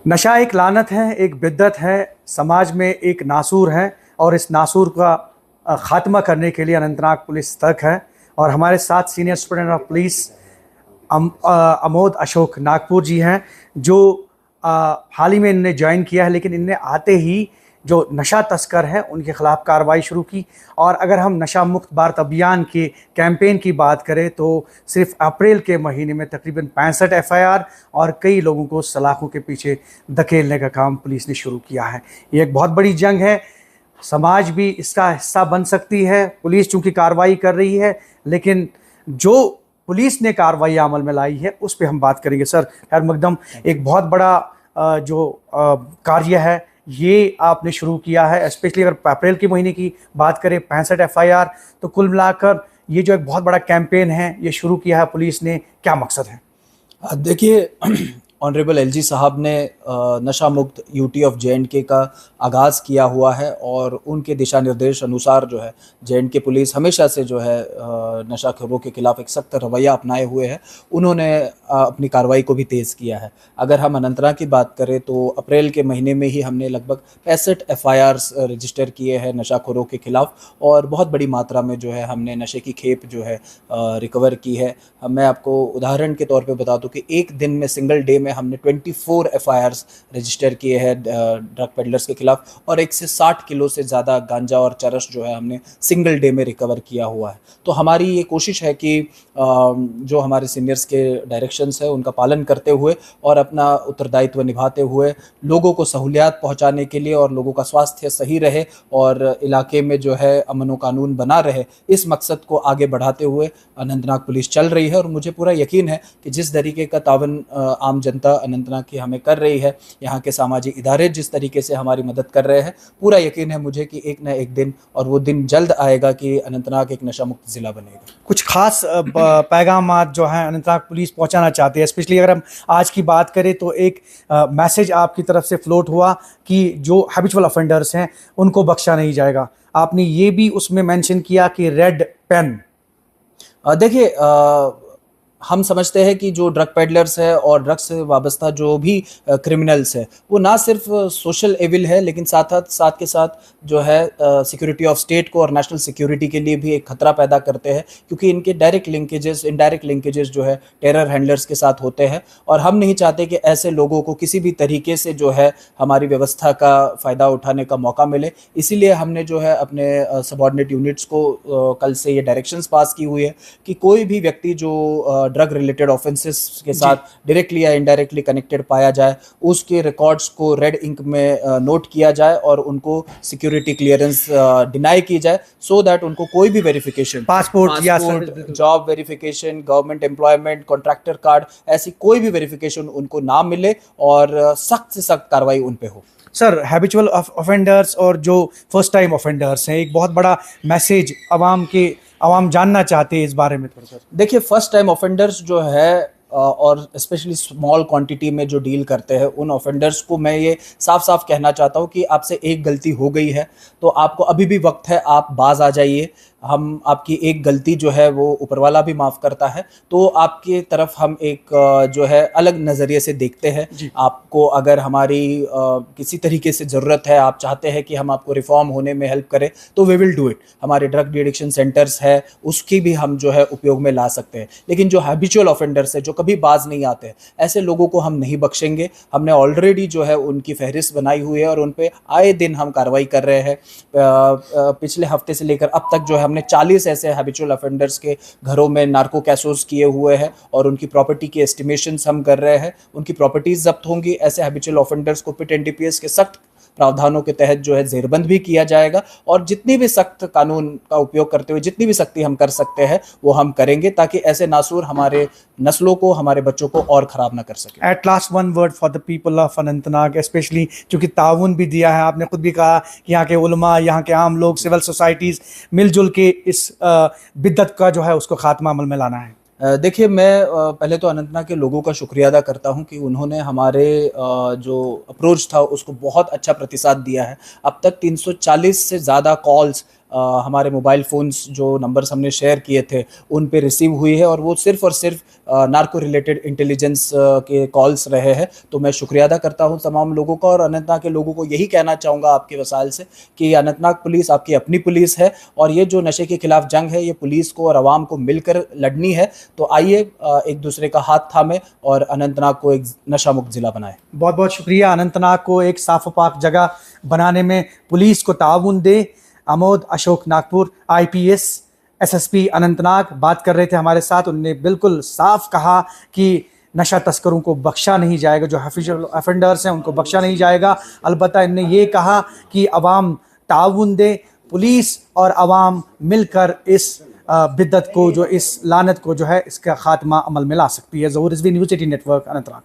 नशा एक लानत है, एक बिद्दत है, समाज में एक नासूर है और इस नासूर का ख़ात्मा करने के लिए अनंतनाग पुलिस सतर्क है। और हमारे साथ senior superintendent of police Amod Ashok Nagpur ji हैं, जो हाल ही में इन्होंने ज्वाइन किया है, लेकिन इनने आते ही जो नशा तस्कर हैं उनके खिलाफ कार्रवाई शुरू की। और अगर हम नशा मुक्त भारत अभियान के कैंपेन की बात करें तो सिर्फ अप्रैल के महीने में तकरीबन 65 एफआईआर और कई लोगों को सलाखों के पीछे धकेलने का काम पुलिस ने शुरू किया है। ये एक बहुत बड़ी जंग है, समाज भी इसका हिस्सा बन सकती है। पुलिस चूँकि कार्रवाई कर रही है, लेकिन जो पुलिस ने कार्रवाई अमल में लाई है उस पर हम बात करेंगे। सर खैर मकदम, एक बहुत बड़ा कार्य है ये आपने शुरू किया है, स्पेशली अगर अप्रैल के महीने की बात करें 65 एफआईआर, तो कुल मिलाकर ये जो एक बहुत बड़ा कैंपेन है ये शुरू किया है पुलिस ने, क्या मकसद है? देखिए, ऑनरेबल एलजी साहब ने नशा मुक्त यूटी ऑफ जे.एंड.के का आगाज़ किया हुआ है और उनके दिशा निर्देश अनुसार जो है जे.एंड.के पुलिस हमेशा से जो है नशाखोरों के खिलाफ एक सख्त रवैया अपनाए हुए है। उन्होंने अपनी कार्रवाई को भी तेज़ किया है। अगर हम अनंतनाग की बात करें तो अप्रैल के महीने में ही हमने लगभग 65 एफआईआर्स रजिस्टर किए हैं नशाखोरों के खिलाफ और बहुत बड़ी मात्रा में जो है हमने नशे की खेप जो है रिकवर की है। मैं आपको उदाहरण के तौर पे बता दूं कि एक दिन में सिंगल डे में हमने 24 एफआईआर्स रजिस्टर किए हैं ड्रग पेडलर्स के खिलाफ और 1 से 60 किलो से ज़्यादा गांजा और चरस जो है हमने सिंगल डे में रिकवर किया हुआ है। तो हमारी ये कोशिश है कि जो हमारे सीनियर्स के डायरेक्शंस है उनका पालन करते हुए और अपना उत्तरदायित्व निभाते हुए लोगों को सहूलियात पहुंचाने के लिए और लोगों का स्वास्थ्य सही रहे और इलाके में जो है अमन व कानून बना रहे, इस मकसद को आगे बढ़ाते हुए अनंतनाग पुलिस चल रही है। और मुझे पूरा यकीन है कि जिस तरीके का तावन आम जनता अनंतनाग की हमें कर रही है, यहाँ के सामाजिक इदारे जिस तरीके से हमारी मदद कर रहे हैं, पूरा यकीन है मुझे कि एक न एक दिन और वो दिन जल्द आएगा कि अनंतनाग एक नशा मुक्त ज़िला बनेगा। कुछ खास पैगाम जो हैं अनंतनाग पुलिस पहुंचाना चाहते हैं, स्पेशली अगर हम आज की बात करें तो एक मैसेज आपकी तरफ से फ्लोट हुआ कि जो हैबिचुअल ऑफेंडर्स हैं उनको बख्शा नहीं जाएगा। आपने ये भी उसमें मेंशन किया कि रेड पेन। देखिए, हम समझते हैं कि जो ड्रग पेडलर्स है और ड्रग्स से वाबस्ता जो भी क्रिमिनल्स है वो ना सिर्फ सोशल एविल है, लेकिन साथ के साथ जो है सिक्योरिटी ऑफ स्टेट को और नेशनल सिक्योरिटी के लिए भी एक खतरा पैदा करते हैं, क्योंकि इनके डायरेक्ट लिंकेजेस इनडायरेक्ट लिंकेजेस जो है टेरर हैंडलर्स के साथ होते हैं। और हम नहीं चाहते कि ऐसे लोगों को किसी भी तरीके से जो है हमारी व्यवस्था का फ़ायदा उठाने का मौका मिले। इसीलिए हमने जो है अपने सबऑर्डिनेट यूनिट्स को कल से ये डायरेक्शंस पास की हुई है कि कोई भी व्यक्ति जो ड्रग रिलेटेड ऑफेंसेस के साथ डायरेक्टली या इनडायरेक्टली कनेक्टेड पाया जाए, उसके रिकॉर्ड्स को रेड इंक में नोट किया जाए और उनको सिक्योरिटी क्लियरेंस डिनाई की जाए, सो दैट उनको कोई भी वेरिफिकेशन, पासपोर्ट या job verification, government employment, contractor card, ऐसी कोई भी वेरिफिकेशन उनको ना मिले और सख्त से सख्त कार्रवाई उन पे हो। सर, हैबिचुअल ऑफेंडर्स और जो फर्स्ट टाइम ऑफेंडर्स हैं, एक बहुत बड़ा मैसेज आवाम जानना चाहते हैं इस बारे में थोड़ा सा। देखिए, फर्स्ट टाइम ऑफेंडर्स जो है और स्पेशली स्मॉल क्वांटिटी में जो डील करते हैं, उन ऑफेंडर्स को मैं ये साफ साफ कहना चाहता हूँ कि आपसे एक गलती हो गई है तो आपको अभी भी वक्त है, आप बाज आ जाइए। हम आपकी एक गलती जो है वो ऊपर वाला भी माफ़ करता है, तो आपकी तरफ हम एक जो है अलग नज़रिए से देखते हैं। आपको अगर हमारी किसी तरीके से ज़रूरत है, आप चाहते हैं कि हम आपको रिफॉर्म होने में हेल्प करें, तो वी विल डू इट। हमारे ड्रग डिएडिक्शन सेंटर्स है, उसकी भी हम जो है उपयोग में ला सकते हैं। लेकिन जो हैबिचुअल ऑफेंडर्स है, जो कभी बाज नहीं आते, ऐसे लोगों को हम नहीं बख्शेंगे। हमने ऑलरेडी जो है उनकी फहरिस्त बनाई हुई है और उन पर आए दिन हम कार्रवाई कर रहे हैं। पिछले हफ्ते से लेकर अब तक जो है हमने 40 ऐसे हैबिचुअल ऑफेंडर्स के घरों में नार्को कैसोस किए हुए हैं और उनकी प्रॉपर्टी की एस्टिमेशंस हम कर रहे हैं। उनकी प्रॉपर्टीज जब्त होंगी। ऐसे हैबिचुअल ऑफेंडर्स को पिट एनडीपीएस के सख्त प्रावधानों के तहत जो है जेरबंद भी किया जाएगा और जितनी भी सख्त कानून का उपयोग करते हुए जितनी भी सख्ती हम कर सकते हैं वो हम करेंगे, ताकि ऐसे नासूर हमारे नस्लों को, हमारे बच्चों को और ख़राब ना कर सके। At last one word for the people of Anantnag, specially चूँकि ताउन भी दिया है, आपने खुद भी कहा कि यहाँ के उलमा, यहाँ के आम लोग, सिविल सोसाइटीज़ मिलजुल के इस बिद्दत का जो है उसको खात्मा अमल में लाना है। देखिए, मैं पहले तो अनंतनाग के लोगों का शुक्रिया अदा करता हूं कि उन्होंने हमारे जो अप्रोच था उसको बहुत अच्छा प्रतिसाद दिया है। अब तक 340 से ज़्यादा कॉल्स हमारे मोबाइल फ़ोन्स जो नंबर्स हमने शेयर किए थे उन पे रिसीव हुई है, और वो सिर्फ़ और सिर्फ नार्को रिलेटेड इंटेलिजेंस के कॉल्स रहे हैं। तो मैं शुक्रिया अदा करता हूँ तमाम लोगों का, और अनंतनाग के लोगों को यही कहना चाहूँगा आपके वसाइल से कि अनंतनाग पुलिस आपकी अपनी पुलिस है, और ये जो नशे के खिलाफ जंग है ये पुलिस को और आवाम को मिलकर लड़नी है। तो आइए एक दूसरे का हाथ थामें और अनंतनाग को एक नशा मुक्त ज़िला बनाएं। बहुत बहुत शुक्रिया। अनंतनाग को एक साफ पाक जगह बनाने में पुलिस को ताउन दे। अमोद अशोक नागपुर, IPS SSP अनंतनाग बात कर रहे थे हमारे साथ। उन्होंने बिल्कुल साफ कहा कि नशा तस्करों को बख्शा नहीं जाएगा, जो हैफिजुअल ऑफेंडर्स हैं उनको बख्शा नहीं जाएगा। अलबत्ता इन्होंने ये कहा कि अवाम ताउन दे, पुलिस और अवाम मिलकर इस बिद्दत को, जो इस लानत को जो है इसका खात्मा अमल में ला सकती है। ज़हूर रिजवी, न्यूज़ 18 नेटवर्क, अनंतनाग।